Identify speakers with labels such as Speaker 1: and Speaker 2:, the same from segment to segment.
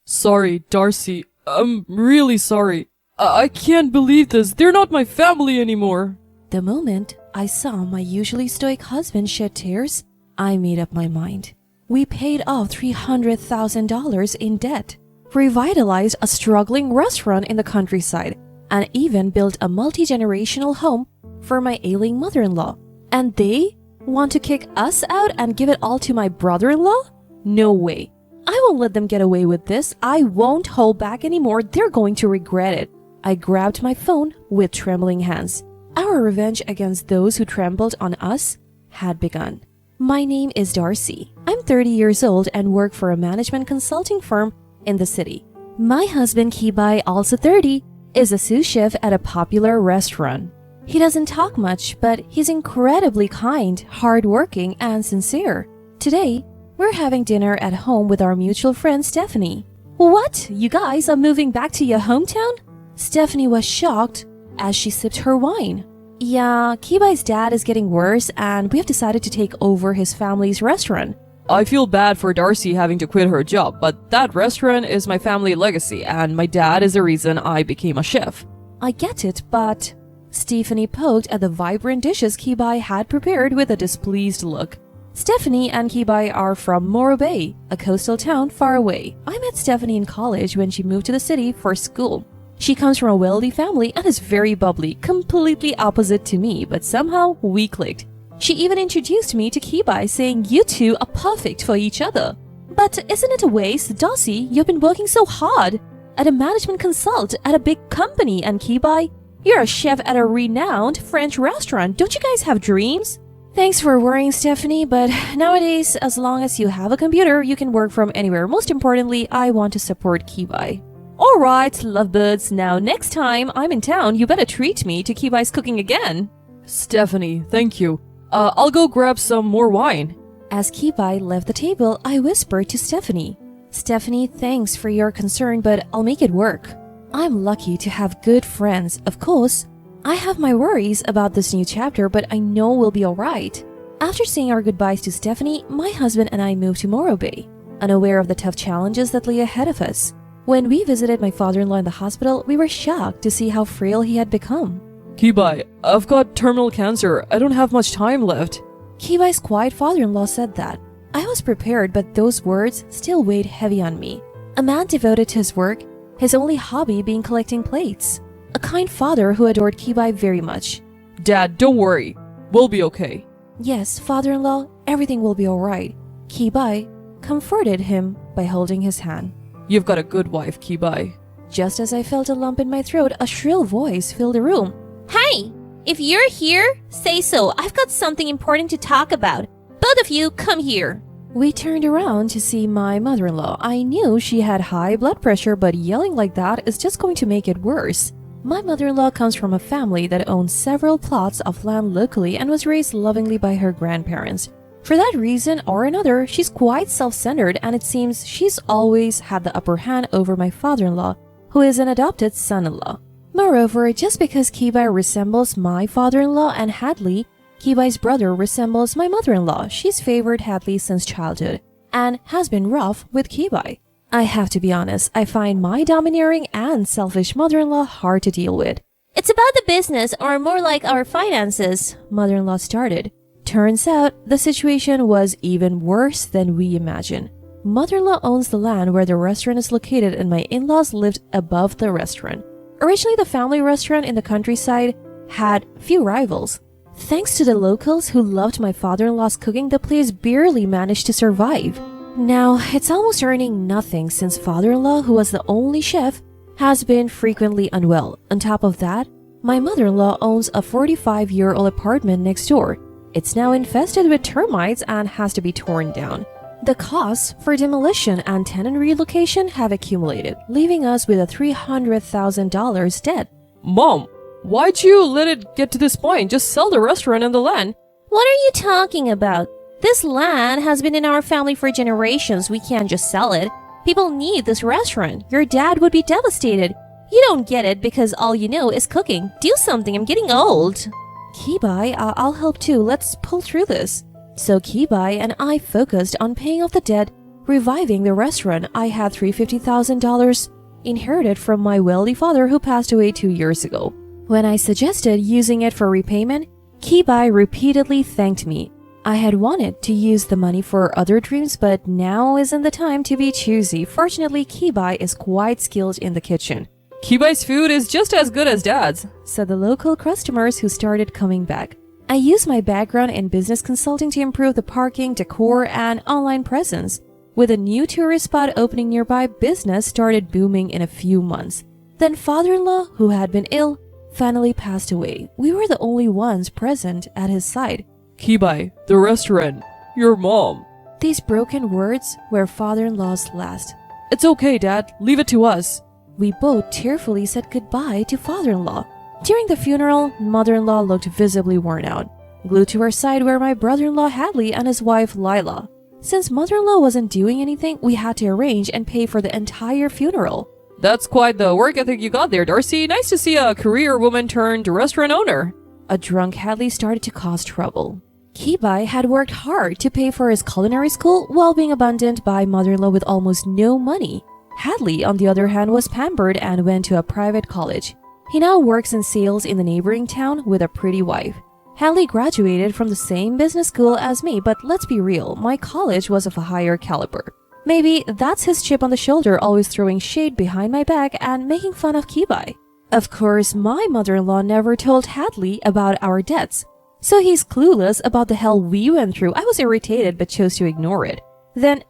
Speaker 1: Sorry, Darcy. I'm really sorry. I can't believe this. They're not my family anymore.
Speaker 2: The moment I saw my usually stoic husband shed tears, I made up my mind. We paid off $300,000 in debt, revitalized a struggling restaurant in the countryside, and even built a multi-generational home for my ailing mother-in-law. And they want to kick us out and give it all to my brother-in-law? No way. I won't let them get away with this. I won't hold back anymore. They're going to regret it. I grabbed my phone with trembling hands. Our revenge against those who trampled on us had begun. My name is Darcy. I'm 30 years old and work for a management consulting firm in the city. My husband Kibai, also 30, is a sous chef at a popular restaurant. He doesn't talk much, but he's incredibly kind, hardworking, and sincere. Today, we're having dinner at home with our mutual friend Stephanie. What? You guys are moving back to your hometown? Stephanie was shocked as she sipped her wine. Yeah, Kibai's dad is getting worse and we have decided to take over his family's restaurant.
Speaker 1: I feel bad for Darcy having to quit her job, but that restaurant is my family legacy and my dad is the reason I became a chef.
Speaker 2: I get it, but... Stephanie poked at the vibrant dishes Kibai had prepared with a displeased look. Stephanie and Kibai are from Morro Bay, a coastal town far away. I met Stephanie in college when she moved to the city for school. She comes from a wealthy family and is very bubbly, completely opposite to me, but somehow we clicked. She even introduced me to Kibai, saying you two are perfect for each other. But isn't it a waste, Darcy? You've been working so hard at a management consult at a big company, and Kibai, you're a chef at a renowned French restaurant. Don't you guys have dreams? Thanks for worrying, Stephanie, but nowadays, as long as you have a computer, you can work from anywhere. Most importantly, I want to support Kibai. Alright, lovebirds, now next time I'm in town, you better treat me to Kibai's cooking again.
Speaker 1: Stephanie, thank you. I'll go grab some more wine.
Speaker 2: As Kibai left the table, I whispered to Stephanie. Stephanie, thanks for your concern, but I'll make it work. I'm lucky to have good friends, of course. I have my worries about this new chapter, but I know we'll be alright. After saying our goodbyes to Stephanie, my husband and I moved to Morro Bay, unaware of the tough challenges that lay ahead of us. When we visited my father-in-law in the hospital, we were shocked to see how frail he had become.
Speaker 1: Kibai, I've got terminal cancer. I don't have much time left.
Speaker 2: Kibai's quiet father-in-law said that. I was prepared, but those words still weighed heavy on me. A man devoted to his work, his only hobby being collecting plates. A kind father who adored Kibai very much.
Speaker 1: Dad, don't worry. We'll be okay.
Speaker 2: Yes, father-in-law, everything will be alright. Kibai comforted him by holding his hand.
Speaker 1: You've got a good wife, Kibai.
Speaker 2: Just as I felt a lump in my throat, a shrill voice filled the room.
Speaker 3: Hey, if you're here, say so. I've got something important to talk about. Both of you, come here.
Speaker 2: We turned around to see my mother-in-law. I knew she had high blood pressure, but yelling like that is just going to make it worse. My mother-in-law comes from a family that owns several plots of land locally and was raised lovingly by her grandparents. For that reason or another, she's quite self-centered, and it seems she's always had the upper hand over my father-in-law, who is an adopted son-in-law. Moreover, just because Kibai resembles my father-in-law and Hadley, Kibai's brother resembles my mother-in-law. She's favored Hadley since childhood and has been rough with Kibai. I have to be honest, I find my domineering and selfish mother-in-law hard to deal with.
Speaker 3: It's about the business, or more like our finances,
Speaker 2: mother-in-law started. Turns out, the situation was even worse than we imagined. Mother-in-law owns the land where the restaurant is located, and my in-laws lived above the restaurant. Originally, the family restaurant in the countryside had few rivals. Thanks to the locals who loved my father-in-law's cooking, the place barely managed to survive. Now, it's almost earning nothing since father-in-law, who was the only chef, has been frequently unwell. On top of that, my mother-in-law owns a 45-year-old apartment next door. It's now infested with termites and has to be torn down. The costs for demolition and tenant relocation have accumulated, leaving us with a $300,000 debt.
Speaker 1: Mom, why'd you let it get to this point? Just sell the restaurant and the land.
Speaker 3: What are you talking about? This land has been in our family for generations. We can't just sell it. People need this restaurant. Your dad would be devastated. You don't get it because all you know is cooking. Do something. I'm getting old.
Speaker 2: Kibai, I'll help too. Let's pull through this. So Kibai and I focused on paying off the debt, reviving the restaurant I had $350,000 inherited from my wealthy father who passed away 2 years ago. When I suggested using it for repayment, Kibai repeatedly thanked me. I had wanted to use the money for other dreams, but now isn't the time to be choosy. Fortunately, Kibai is quite skilled in the kitchen,
Speaker 1: Kibai's food is just as good as Dad's.
Speaker 2: said the local customers who started coming back. I used my background in business consulting to improve the parking, decor, and online presence. With a new tourist spot opening nearby, business started booming in a few months. Then father-in-law, who had been ill, finally passed away. We were the only ones present at his side.
Speaker 1: Kibai, the restaurant, your mom.
Speaker 2: These broken words were father-in-law's last.
Speaker 1: It's okay, Dad. Leave it to us.
Speaker 2: We both tearfully said goodbye to father-in-law. During the funeral, mother-in-law looked visibly worn out. Glued to her side were my brother-in-law Hadley and his wife Lila. Since mother-in-law wasn't doing anything, we had to arrange and pay for the entire funeral.
Speaker 1: That's quite the work ethic you got there, Darcy. Nice to see a career woman turned restaurant owner.
Speaker 2: A drunk Hadley started to cause trouble. Kibai had worked hard to pay for his culinary school while being abandoned by mother-in-law with almost no money. Hadley, on the other hand, was pampered and went to a private college. He now works in sales in the neighboring town with a pretty wife. Hadley graduated from the same business school as me, but let's be real, my college was of a higher caliber. Maybe that's his chip on the shoulder, always throwing shade behind my back and making fun of Kibai. Of course, my mother-in-law never told Hadley about our debts, so he's clueless about the hell we went through. I was irritated but chose to ignore it. Then,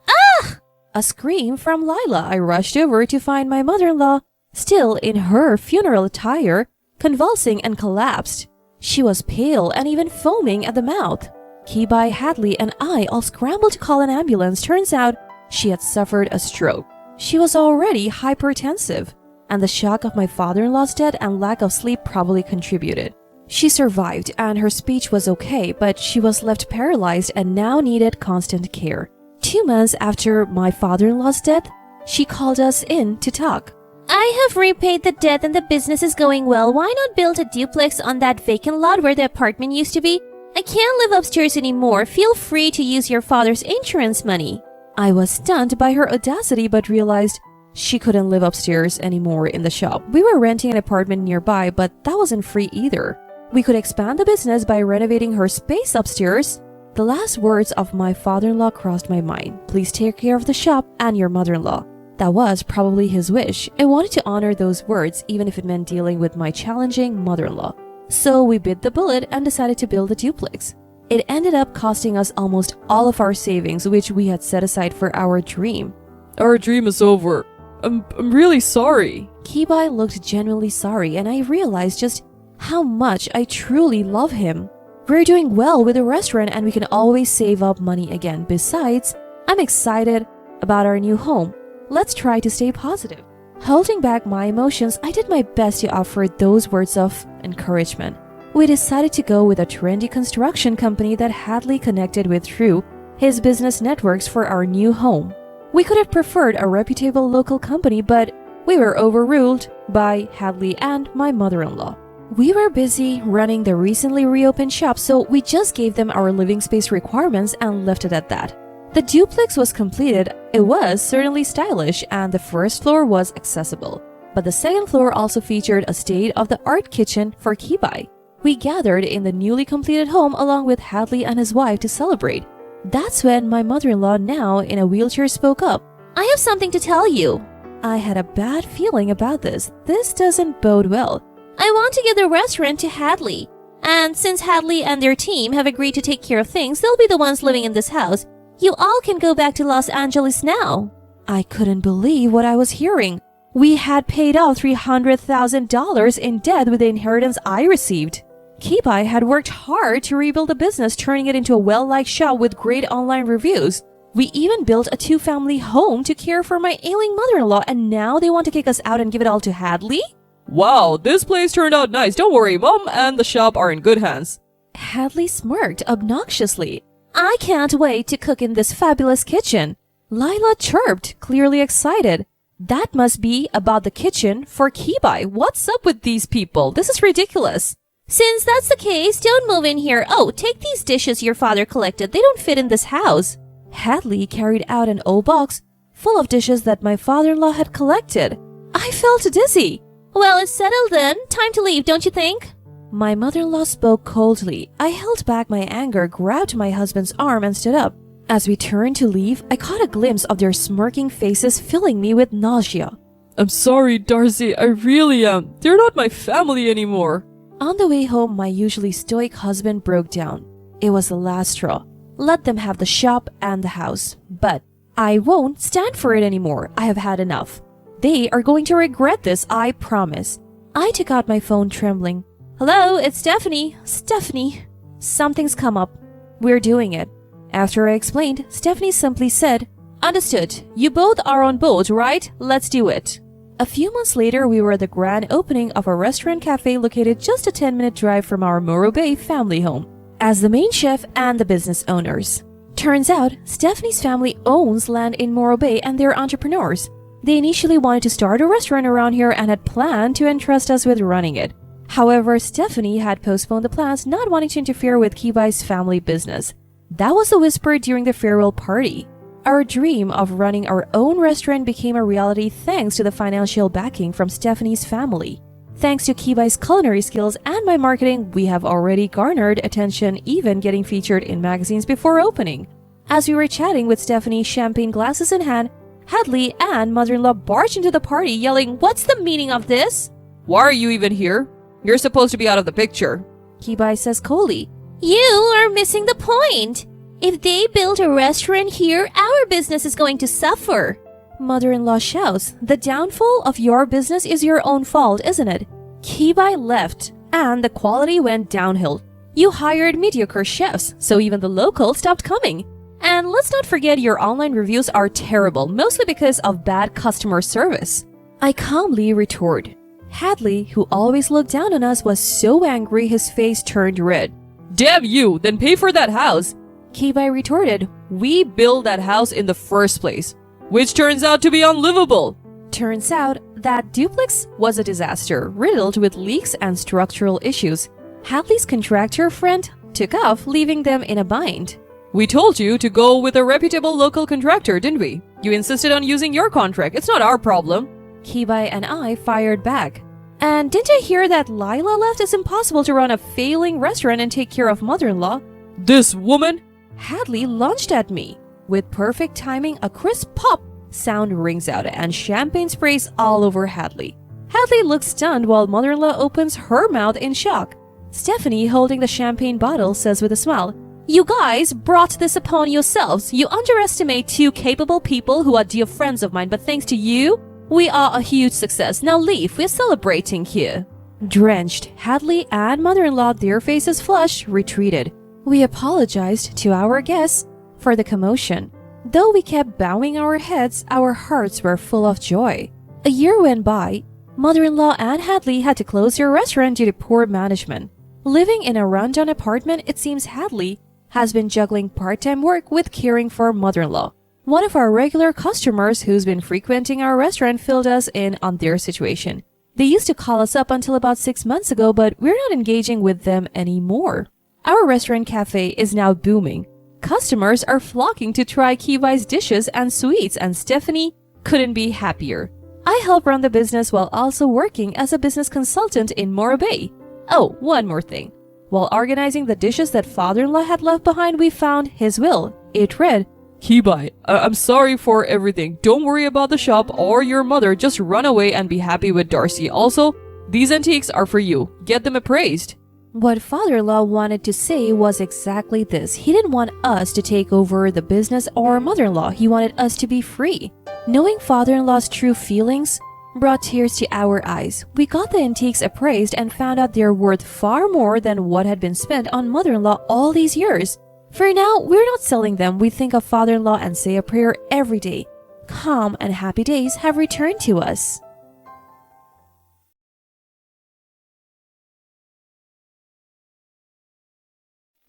Speaker 2: a scream from Lila. I rushed over to find my mother-in-law, still in her funeral attire, convulsing and collapsed. She was pale and even foaming at the mouth. Kibai, Hadley, and I all scrambled to call an ambulance. Turns out she had suffered a stroke. She was already hypertensive, and the shock of my father-in-law's death and lack of sleep probably contributed. She survived and her speech was okay, but she was left paralyzed and now needed constant care. 2 months after my father-in-law's death, she called us in to talk.
Speaker 3: I have repaid the debt and the business is going well. Why not build a duplex on that vacant lot where the apartment used to be? I can't live upstairs anymore. Feel free to use your father's insurance money.
Speaker 2: I was stunned by her audacity but realized she couldn't live upstairs anymore in the shop. We were renting an apartment nearby, but that wasn't free either. We could expand the business by renovating her space upstairs. The last words of my father-in-law crossed my mind. Please take care of the shop and your mother-in-law. That was probably his wish. I wanted to honor those words even if it meant dealing with my challenging mother-in-law. So we bit the bullet and decided to build a duplex. It ended up costing us almost all of our savings, which we had set aside for our dream.
Speaker 1: Our dream is over. I'm really sorry.
Speaker 2: Kibai looked genuinely sorry, and I realized just how much I truly love him. We're doing well with the restaurant and we can always save up money again. Besides, I'm excited about our new home. Let's try to stay positive. Holding back my emotions, I did my best to offer those words of encouragement. We decided to go with a trendy construction company that Hadley connected with through his business networks for our new home. We could have preferred a reputable local company, but we were overruled by Hadley and my mother-in-law. We were busy running the recently reopened shop, so we just gave them our living space requirements and left it at that. The duplex was completed. It was certainly stylish and the first floor was accessible. But the second floor also featured a state-of-the-art kitchen for Kibai. We gathered in the newly completed home along with Hadley and his wife to celebrate. That's when my mother-in-law, now in a wheelchair, spoke up.
Speaker 3: I have something to tell you.
Speaker 2: I had a bad feeling about this. This doesn't bode well.
Speaker 3: I want to give the restaurant to Hadley. And since Hadley and their team have agreed to take care of things, they'll be the ones living in this house. You all can go back to Los Angeles now.
Speaker 2: I couldn't believe what I was hearing. We had paid off $300,000 in debt with the inheritance I received. Kibai had worked hard to rebuild the business, turning it into a well-liked shop with great online reviews. We even built a 2-family home to care for my ailing mother-in-law, and now they want to kick us out and give it all to Hadley?
Speaker 1: Wow, this place turned out nice. Don't worry, Mom and the shop are in good hands.
Speaker 2: Hadley smirked obnoxiously. I can't wait to cook in this fabulous kitchen. Lila chirped, clearly excited. That must be about the kitchen for Kibai. What's up with these people? This is ridiculous.
Speaker 3: Since that's the case, don't move in here. Oh, take these dishes your father collected. They don't fit in this house.
Speaker 2: Hadley carried out an old box full of dishes that my father-in-law had collected. I felt dizzy.
Speaker 3: Well, it's settled then. Time to leave, don't you think?
Speaker 2: My mother-in-law spoke coldly. I held back my anger, grabbed my husband's arm, and stood up. As we turned to leave, I caught a glimpse of their smirking faces, filling me with nausea.
Speaker 1: I'm sorry, Darcy, I really am. They're not my family anymore.
Speaker 2: On the way home, my usually stoic husband broke down. It was the last straw. Let them have the shop and the house. But I won't stand for it anymore. I have had enough. They are going to regret this, I promise. I took out my phone, trembling.
Speaker 3: Hello, it's Stephanie.
Speaker 2: Stephanie, something's come up. We're doing it. After I explained, Stephanie simply said,
Speaker 3: Understood. You both are on board, right? Let's do it.
Speaker 2: A few months later, we were at the grand opening of a restaurant cafe located just a 10-minute drive from our Morro Bay family home, as the main chef and the business owners. Turns out, Stephanie's family owns land in Morro Bay and they're entrepreneurs. They initially wanted to start a restaurant around here and had planned to entrust us with running it. However, Stephanie had postponed the plans, not wanting to interfere with Kibai's family business. That was the whisper during the farewell party. Our dream of running our own restaurant became a reality thanks to the financial backing from Stephanie's family. Thanks to Kibai's culinary skills and my marketing, we have already garnered attention, even getting featured in magazines before opening. As we were chatting with Stephanie, champagne glasses in hand, Hadley and mother-in-law barged into the party yelling, "What's the meaning of this?"
Speaker 1: Why are you even here? You're supposed to be out of the picture.
Speaker 2: Kibai says coldly.
Speaker 3: You are missing the point. If they build a restaurant here, our business is going to suffer.
Speaker 2: Mother-in-law shouts, "The downfall of your business is your own fault, isn't it?" Kibai left, and the quality went downhill. You hired mediocre chefs, so even the locals stopped coming. And let's not forget your online reviews are terrible, mostly because of bad customer service. I calmly retorted. Hadley, who always looked down on us, was so angry his face turned red.
Speaker 1: Damn you, then pay for that house.
Speaker 2: Kibai retorted,
Speaker 1: We built that house in the first place, which turns out to be unlivable.
Speaker 2: Turns out that duplex was a disaster, riddled with leaks and structural issues. Hadley's contractor friend took off, leaving them in a bind.
Speaker 1: We told you to go with a reputable local contractor, didn't we? You insisted on using your contract. It's not our problem.
Speaker 2: Kibai and I fired back. And didn't I hear that Lila left? It's impossible to run a failing restaurant and take care of mother-in-law.
Speaker 1: This woman?
Speaker 2: Hadley lunged at me. With perfect timing, a crisp pop sound rings out and champagne sprays all over Hadley. Hadley looks stunned while mother-in-law opens her mouth in shock. Stephanie, holding the champagne bottle, says with a smile, "You guys brought this upon yourselves. You underestimate two capable people who are dear friends of mine, but thanks to you, we are a huge success. Now leave, we're celebrating here." Drenched, Hadley and mother-in-law, their faces flushed, retreated. We apologized to our guests for the commotion. Though we kept bowing our heads, our hearts were full of joy. A year went by. Mother-in-law and Hadley had to close their restaurant due to poor management. Living in a rundown apartment, it seems Hadley has been juggling part-time work with caring for mother-in-law. One of our regular customers who's been frequenting our restaurant filled us in on their situation. They used to call us up until about 6 months ago, but we're not engaging with them anymore. Our restaurant cafe is now booming. Customers are flocking to try Kibai's dishes and sweets, and Stephanie couldn't be happier. I help run the business while also working as a business consultant in Morro Bay. Oh, one more thing. While organizing the dishes that father-in-law had left behind, we found his will. It read,
Speaker 1: Kibai, I'm sorry for everything. Don't worry about the shop or your mother. Just run away and be happy with Darcy. Also, these antiques are for you. Get them appraised.
Speaker 2: What father-in-law wanted to say was exactly this. He didn't want us to take over the business or mother-in-law. He wanted us to be free. Knowing father-in-law's true feelings brought tears to our eyes. We got the antiques appraised and found out they're worth far more than what had been spent on mother-in-law all these years. For now, we're not selling them. We think of father-in-law and say a prayer every day. Calm and happy days have returned to us.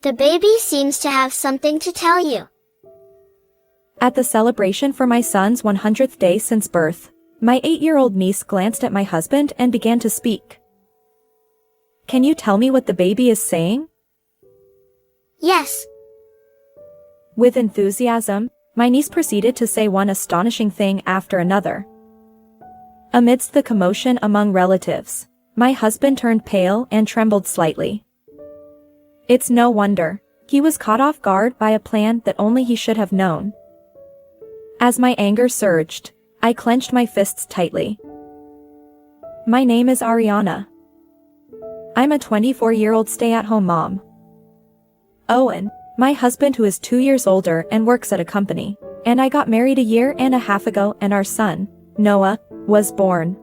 Speaker 4: The baby seems to have something to tell you.
Speaker 5: At the celebration for my son's 100th day since birth, my 8-year-old niece glanced at my husband and began to speak. Can you tell me what the baby is saying?
Speaker 4: Yes.
Speaker 5: With enthusiasm, my niece proceeded to say one astonishing thing after another. Amidst the commotion among relatives, my husband turned pale and trembled slightly. It's no wonder. He was caught off guard by a plan that only he should have known. As my anger surged, I clenched my fists tightly. My name is Ariana. I'm a 24-year-old stay-at-home mom. Owen, my husband who is 2 years older and works at a company, and I got married a year and a half ago, and our son, Noah, was born.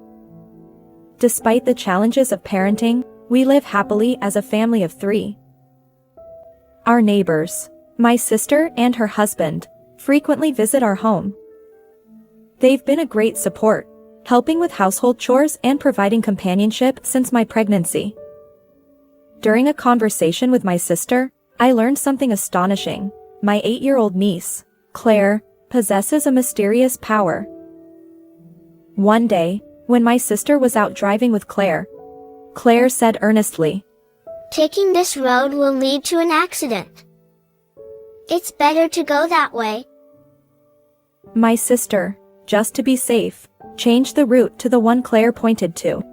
Speaker 5: Despite the challenges of parenting, we live happily as a family of 3. Our neighbors, my sister and her husband, frequently visit our home. They've been a great support, helping with household chores and providing companionship since my pregnancy. During a conversation with my sister, I learned something astonishing. My 8-year-old niece, Claire, possesses a mysterious power. One day, when my sister was out driving with Claire said earnestly,
Speaker 4: Taking this road will lead to an accident. It's better to go that way.
Speaker 5: My sister, just to be safe, changed the route to the one Claire pointed to.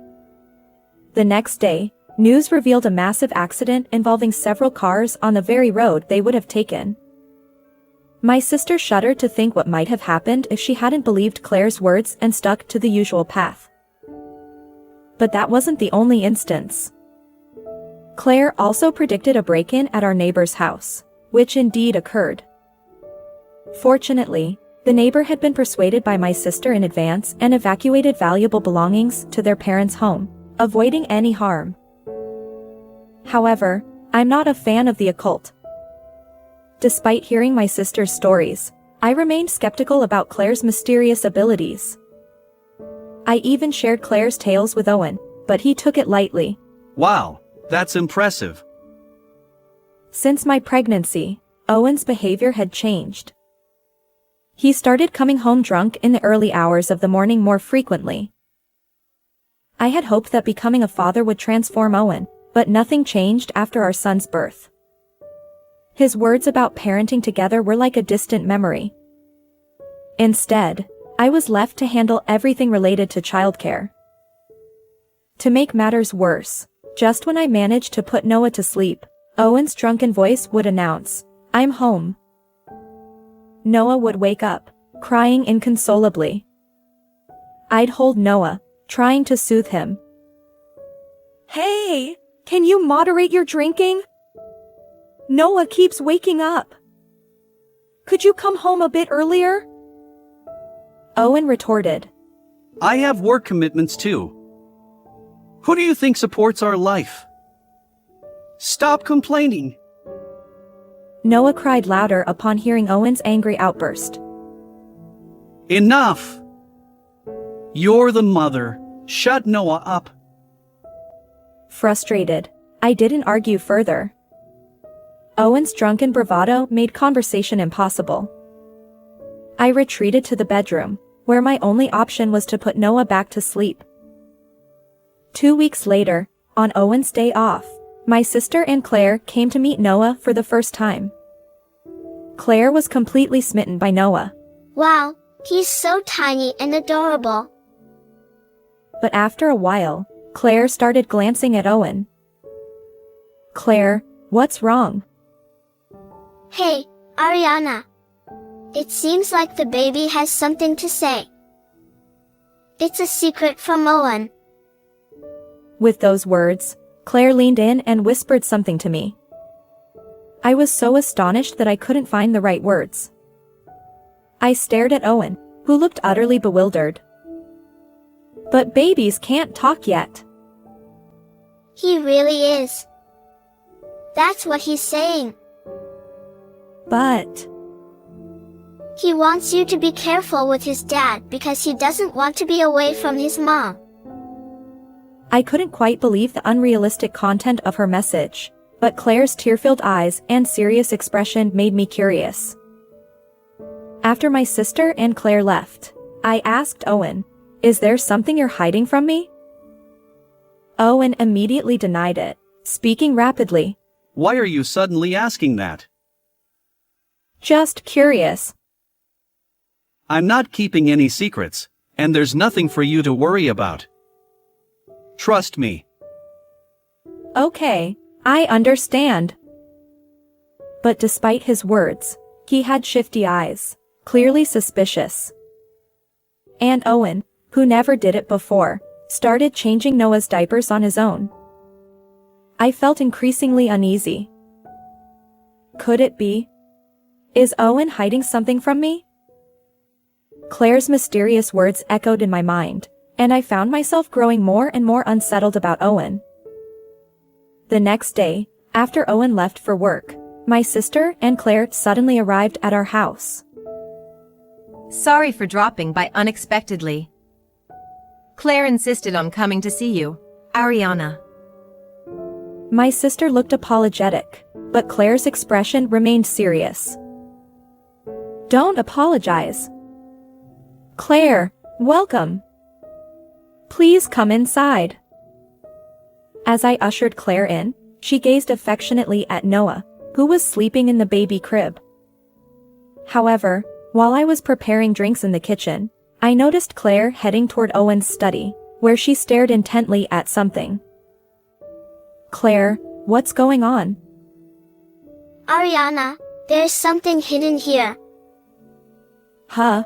Speaker 5: The next day, news revealed a massive accident involving several cars on the very road they would have taken. My sister shuddered to think what might have happened if she hadn't believed Claire's words and stuck to the usual path. But that wasn't the only instance. Claire also predicted a break-in at our neighbor's house, which indeed occurred. Fortunately, the neighbor had been persuaded by my sister in advance and evacuated valuable belongings to their parents' home, avoiding any harm. However, I'm not a fan of the occult. Despite hearing my sister's stories, I remained skeptical about Claire's mysterious abilities. I even shared Claire's tales with Owen, but he took it lightly.
Speaker 6: Wow, that's impressive.
Speaker 5: Since my pregnancy, Owen's behavior had changed. He started coming home drunk in the early hours of the morning more frequently. I had hoped that becoming a father would transform Owen, but nothing changed after our son's birth. His words about parenting together were like a distant memory. Instead, I was left to handle everything related to childcare. To make matters worse, just when I managed to put Noah to sleep, Owen's drunken voice would announce, "I'm home." Noah would wake up, crying inconsolably. I'd hold Noah, trying to soothe him. "Hey, can you moderate your drinking? Noah keeps waking up. Could you come home a bit earlier?" Owen retorted,
Speaker 6: I have work commitments too. Who do you think supports our life? Stop complaining.
Speaker 5: Noah cried louder upon hearing Owen's angry outburst.
Speaker 6: Enough! You're the mother. Shut Noah up.
Speaker 5: Frustrated, I didn't argue further. Owen's drunken bravado made conversation impossible. I retreated to the bedroom, where my only option was to put Noah back to sleep. 2 weeks later, on Owen's day off, my sister and Claire came to meet Noah for the first time. Claire was completely smitten by Noah.
Speaker 4: Wow, he's so tiny and adorable.
Speaker 5: But after a while, Claire started glancing at Owen. "Claire, what's wrong?"
Speaker 4: Hey, Ariana. It seems like the baby has something to say. It's a secret from Owen.
Speaker 5: With those words, Claire leaned in and whispered something to me. I was so astonished that I couldn't find the right words. I stared at Owen, who looked utterly bewildered. "But babies can't talk yet."
Speaker 4: He really is. That's what he's saying.
Speaker 5: "But..."
Speaker 4: He wants you to be careful with his dad because he doesn't want to be away from his mom.
Speaker 5: I couldn't quite believe the unrealistic content of her message, but Claire's tear-filled eyes and serious expression made me curious. After my sister and Claire left, I asked Owen, "Is there something you're hiding from me?" Owen immediately denied it, speaking rapidly.
Speaker 6: Why are you suddenly asking that?
Speaker 5: "Just curious."
Speaker 6: I'm not keeping any secrets, and there's nothing for you to worry about. Trust me.
Speaker 5: Okay, I understand. But despite his words, he had shifty eyes, clearly suspicious. And Owen, who never did it before, started changing Noah's diapers on his own. I felt increasingly uneasy. Could it be? Is Owen hiding something from me? Claire's mysterious words echoed in my mind, and I found myself growing more and more unsettled about Owen. The next day, after Owen left for work, my sister and Claire suddenly arrived at our house.
Speaker 7: Sorry for dropping by unexpectedly. Claire insisted on coming to see you, Ariana.
Speaker 5: My sister looked apologetic, but Claire's expression remained serious. Don't apologize. Claire, welcome. Please come inside. As I ushered Claire in, she gazed affectionately at Noah, who was sleeping in the baby crib. However, while I was preparing drinks in the kitchen, I noticed Claire heading toward Owen's study, where she stared intently at something. Claire, what's going on?
Speaker 4: Ariana, there's something hidden here.
Speaker 5: Huh?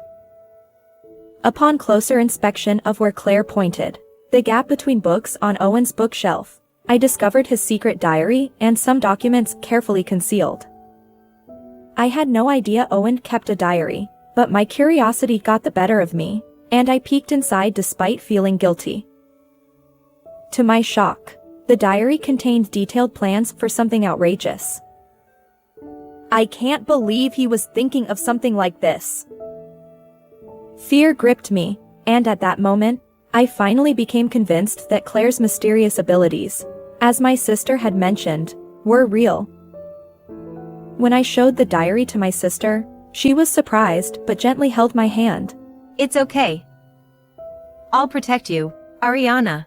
Speaker 5: Upon closer inspection of where Claire pointed, the gap between books on Owen's bookshelf, I discovered his secret diary and some documents carefully concealed. I had no idea Owen kept a diary, but my curiosity got the better of me, and I peeked inside despite feeling guilty. To my shock, the diary contained detailed plans for something outrageous. I can't believe he was thinking of something like this. Fear gripped me, and at that moment, I finally became convinced that Claire's mysterious abilities, as my sister had mentioned, were real. When I showed the diary to my sister, she was surprised but gently held my hand.
Speaker 7: It's okay. I'll protect you, Ariana.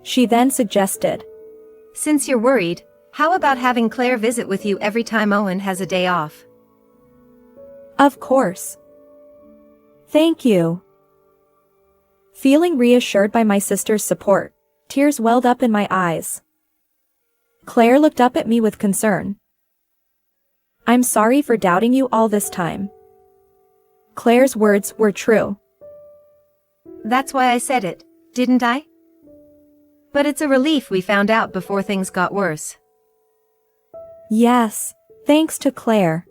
Speaker 5: She then suggested,
Speaker 7: Since you're worried, how about having Claire visit with you every time Owen has a day off?
Speaker 5: Of course. Thank you. Feeling reassured by my sister's support, tears welled up in my eyes. Claire looked up at me with concern. I'm sorry for doubting you all this time. Claire's words were true.
Speaker 7: That's why I said it, didn't I? But it's a relief we found out before things got worse.
Speaker 5: Yes, thanks to Claire.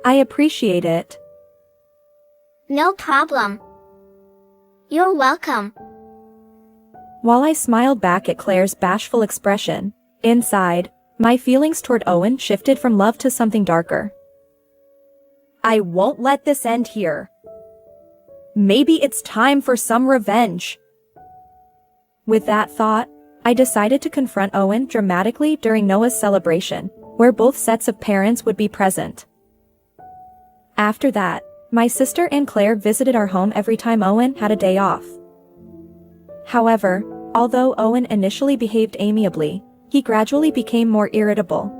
Speaker 5: I appreciate it.
Speaker 4: No problem. You're welcome.
Speaker 5: While I smiled back at Claire's bashful expression, inside, my feelings toward Owen shifted from love to something darker. I won't let this end here. Maybe it's time for some revenge. With that thought, I decided to confront Owen dramatically during Noah's celebration, where both sets of parents would be present. After that, my sister and Claire visited our home every time Owen had a day off. However, although Owen initially behaved amiably, he gradually became more irritable.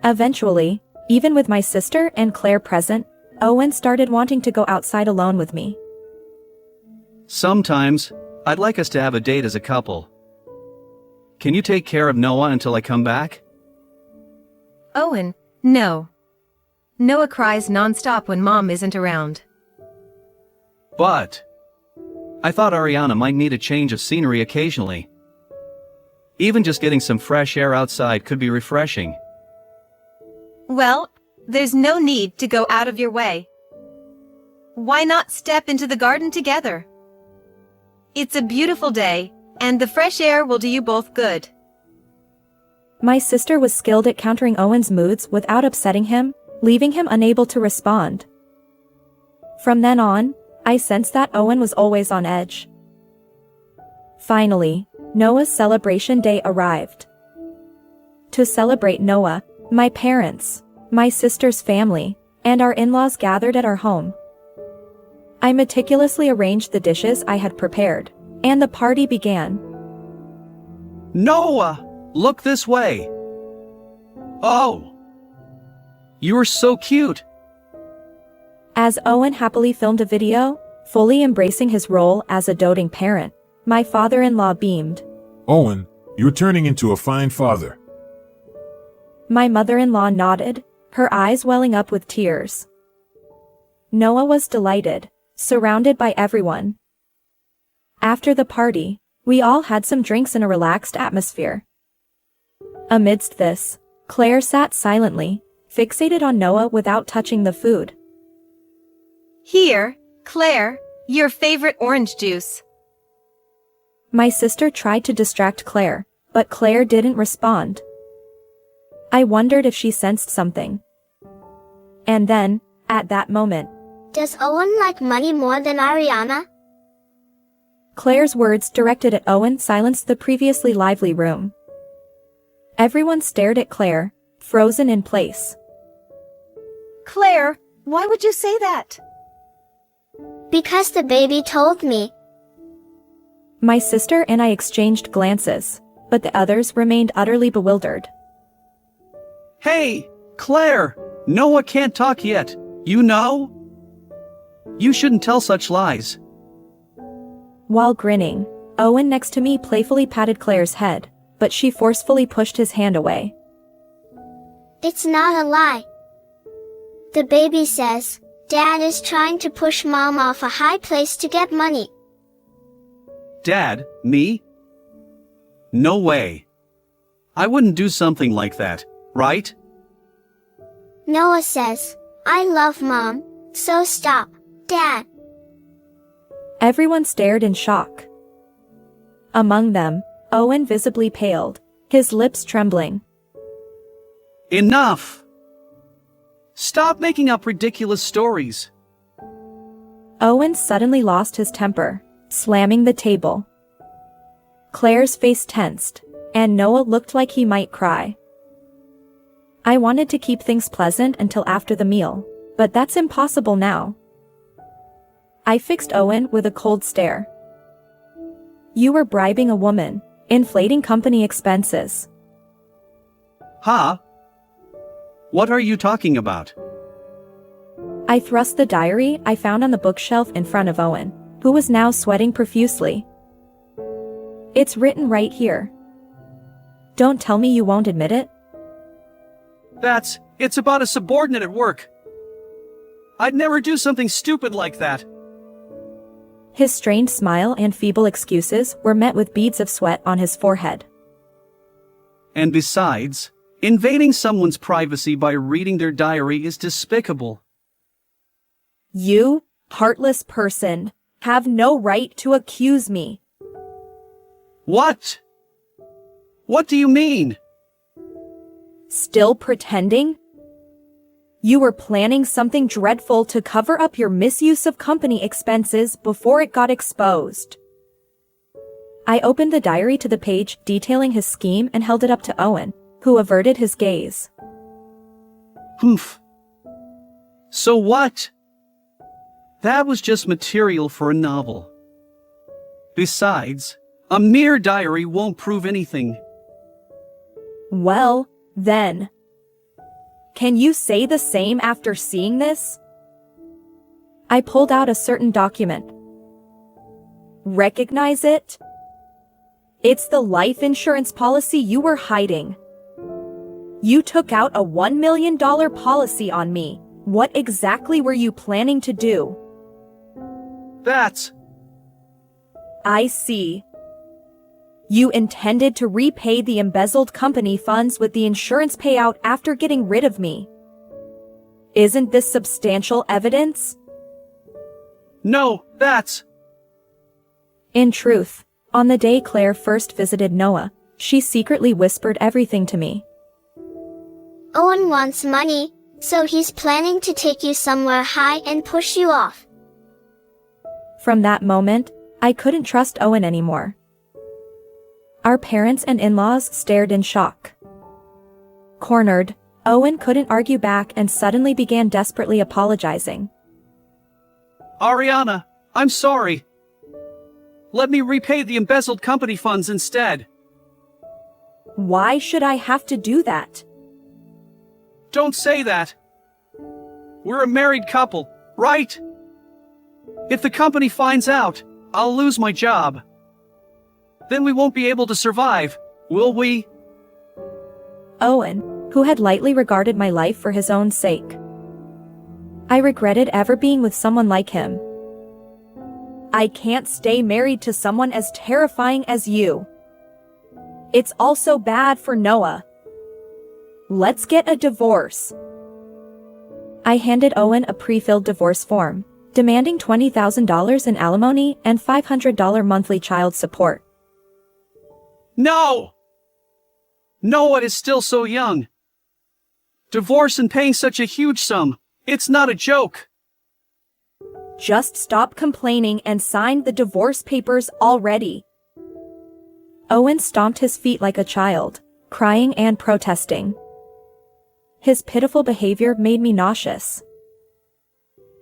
Speaker 5: Eventually, even with my sister and Claire present, Owen started wanting to go outside alone with me.
Speaker 6: Sometimes, I'd like us to have a date as a couple. Can you take care of Noah until I come back?
Speaker 7: Owen, no. Noah cries nonstop when Mom isn't around.
Speaker 6: But I thought Ariana might need a change of scenery occasionally. Even just getting some fresh air outside could be refreshing.
Speaker 7: Well, there's no need to go out of your way. Why not step into the garden together? It's a beautiful day, and the fresh air will do you both good.
Speaker 5: My sister was skilled at countering Owen's moods without upsetting him, leaving him unable to respond. From then on, I sensed that Owen was always on edge. Finally, Noah's celebration day arrived. To celebrate Noah, my parents, my sister's family, and our in-laws gathered at our home. I meticulously arranged the dishes I had prepared, and the party began.
Speaker 6: Noah, look this way. Oh, you are so cute.
Speaker 5: As Owen happily filmed a video, fully embracing his role as a doting parent, my father-in-law beamed.
Speaker 8: Owen, you're turning into a fine father.
Speaker 5: My mother-in-law nodded, her eyes welling up with tears. Noah was delighted, surrounded by everyone. After the party, we all had some drinks in a relaxed atmosphere. Amidst this, Claire sat silently, fixated on Noah without touching the food.
Speaker 7: Here, Claire, your favorite orange juice.
Speaker 5: My sister tried to distract Claire, but Claire didn't respond. I wondered if she sensed something. And then, at that moment,
Speaker 4: Does Owen like money more than Ariana?
Speaker 5: Claire's words directed at Owen silenced the previously lively room. Everyone stared at Claire, frozen in place.
Speaker 7: Claire, why would you say that?
Speaker 4: Because the baby told me.
Speaker 5: My sister and I exchanged glances, but the others remained utterly bewildered.
Speaker 6: Hey, Claire! Noah can't talk yet, you know? You shouldn't tell such lies.
Speaker 5: While grinning, Owen next to me playfully patted Claire's head, but she forcefully pushed his hand away.
Speaker 4: It's not a lie. The baby says, Dad is trying to push Mom off a high place to get money.
Speaker 6: Dad, me? No way. I wouldn't do something like that, right?
Speaker 4: Noah says, I love Mom, so stop, Dad.
Speaker 5: Everyone stared in shock. Among them, Owen visibly paled, his lips trembling.
Speaker 6: Enough! Stop making up ridiculous stories.
Speaker 5: Owen suddenly lost his temper, slamming the table. Claire's face tensed, and Noah looked like he might cry. I wanted to keep things pleasant until after the meal, but that's impossible now. I fixed Owen with a cold stare. You were bribing a woman, inflating company expenses.
Speaker 6: Huh? What are you talking about?
Speaker 5: I thrust the diary I found on the bookshelf in front of Owen, who was now sweating profusely. It's written right here. Don't tell me you won't admit it.
Speaker 6: It's about a subordinate at work. I'd never do something stupid like that.
Speaker 5: His strained smile and feeble excuses were met with beads of sweat on his forehead.
Speaker 6: And besides, invading someone's privacy by reading their diary is despicable.
Speaker 5: You, heartless person, have no right to accuse me.
Speaker 6: What? What do you mean?
Speaker 5: Still pretending? You were planning something dreadful to cover up your misuse of company expenses before it got exposed. I opened the diary to the page detailing his scheme and held it up to Owen, who averted his gaze.
Speaker 6: Humph. So what? That was just material for a novel. Besides, a mere diary won't prove anything.
Speaker 5: Well, then. Can you say the same after seeing this? I pulled out a certain document. Recognize it? It's the life insurance policy you were hiding. You took out a $1 million policy on me. What exactly were you planning to do?
Speaker 6: I
Speaker 5: see. You intended to repay the embezzled company funds with the insurance payout after getting rid of me. Isn't this substantial evidence?
Speaker 6: No,
Speaker 5: In truth, on the day Claire first visited Noah, she secretly whispered everything to me.
Speaker 4: Owen wants money, so he's planning to take you somewhere high and push you off.
Speaker 5: From that moment, I couldn't trust Owen anymore. Our parents and in-laws stared in shock. Cornered, Owen couldn't argue back and suddenly began desperately apologizing.
Speaker 6: Ariana, I'm sorry. Let me repay the embezzled company funds instead.
Speaker 5: Why should I have to do that?
Speaker 6: Don't say that. We're a married couple. right? If the company finds out, I'll lose my job. Then we won't be able to survive, will we?
Speaker 5: Owen, who had lightly regarded my life for his own sake. I regretted ever being with someone like him. I can't stay married to someone as terrifying as you. It's also bad for Noah. Let's get a divorce. I handed Owen a pre-filled divorce form, demanding $20,000 in alimony and $500 monthly child support.
Speaker 6: No! Noah is still so young. Divorce and paying such a huge sum, it's not a joke.
Speaker 5: Just stop complaining and sign the divorce papers already. Owen stomped his feet like a child, crying and protesting. His pitiful behavior made me nauseous.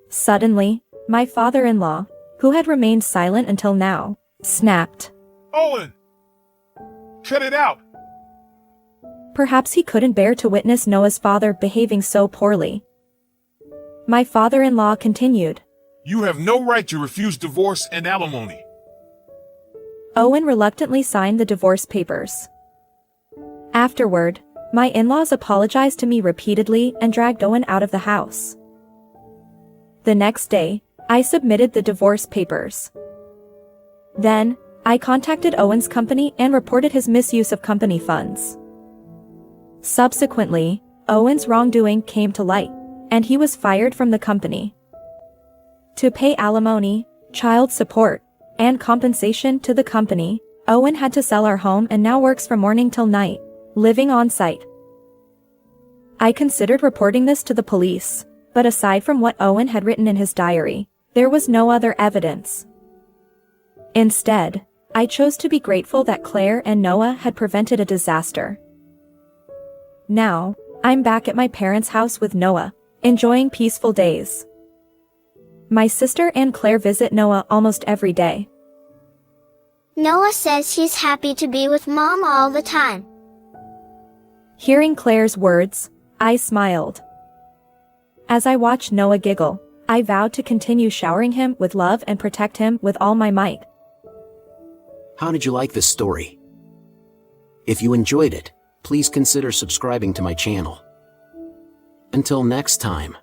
Speaker 5: Suddenly, my father-in-law, who had remained silent until now, snapped.
Speaker 8: Owen! Cut it out!
Speaker 5: Perhaps he couldn't bear to witness Noah's father behaving so poorly. My father-in-law continued.
Speaker 8: You have no right to refuse divorce and alimony.
Speaker 5: Owen reluctantly signed the divorce papers. Afterward, my in-laws apologized to me repeatedly and dragged Owen out of the house. The next day, I submitted the divorce papers. Then, I contacted Owen's company and reported his misuse of company funds. Subsequently, Owen's wrongdoing came to light, and he was fired from the company. To pay alimony, child support, and compensation to the company, Owen had to sell our home and now works from morning till night, living on site. I considered reporting this to the police, but aside from what Owen had written in his diary, there was no other evidence. Instead, I chose to be grateful that Claire and Noah had prevented a disaster. Now, I'm back at my parents' house with Noah, enjoying peaceful days. My sister and Claire visit Noah almost every day.
Speaker 4: Noah says he's happy to be with Mom all the time.
Speaker 5: Hearing Claire's words, I smiled. As I watched Noah giggle, I vowed to continue showering him with love and protect him with all my might.
Speaker 9: How did you like this story? If you enjoyed it, please consider subscribing to my channel. Until next time.